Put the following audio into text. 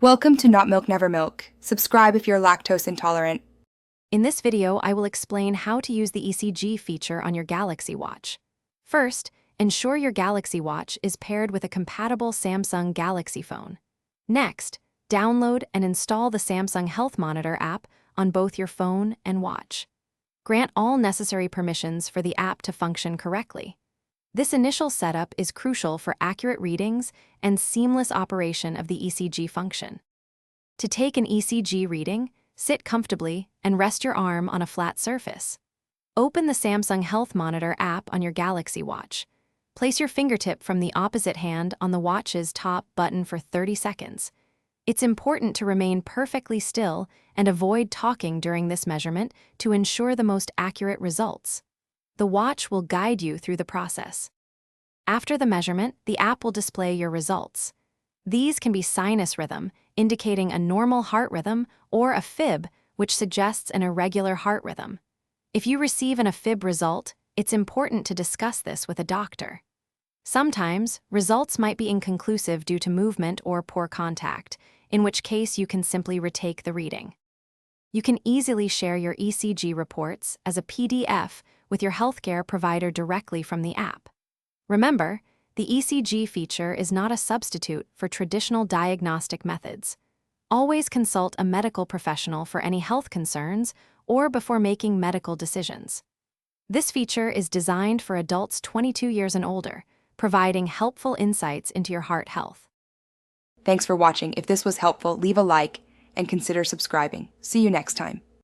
Welcome to Not Milk Never Milk. Subscribe if you're lactose intolerant. In this video, I will explain how to use the ECG feature on your Galaxy Watch. First, ensure your Galaxy Watch is paired with a compatible Samsung Galaxy phone. Next, download and install the Samsung Health Monitor app on both your phone and watch. Grant all necessary permissions for the app to function correctly. This initial setup is crucial for accurate readings and seamless operation of the ECG function. To take an ECG reading, sit comfortably and rest your arm on a flat surface. Open the Samsung Health Monitor app on your Galaxy Watch. Place your fingertip from the opposite hand on the watch's top button for 30 seconds. It's important to remain perfectly still and avoid talking during this measurement to ensure the most accurate results. The watch will guide you through the process. After the measurement, the app will display your results. These can be sinus rhythm, indicating a normal heart rhythm, or a fib, which suggests an irregular heart rhythm. If you receive an AFib result, it's important to discuss this with a doctor. Sometimes, results might be inconclusive due to movement or poor contact, in which case you can simply retake the reading. You can easily share your ECG reports as a PDF with your healthcare provider directly from the app. Remember, the ECG feature is not a substitute for traditional diagnostic methods. Always consult a medical professional for any health concerns or before making medical decisions. This feature is designed for adults 22 years and older, providing helpful insights into your heart health. Thanks for watching. If this was helpful, leave a like and consider subscribing. See you next time.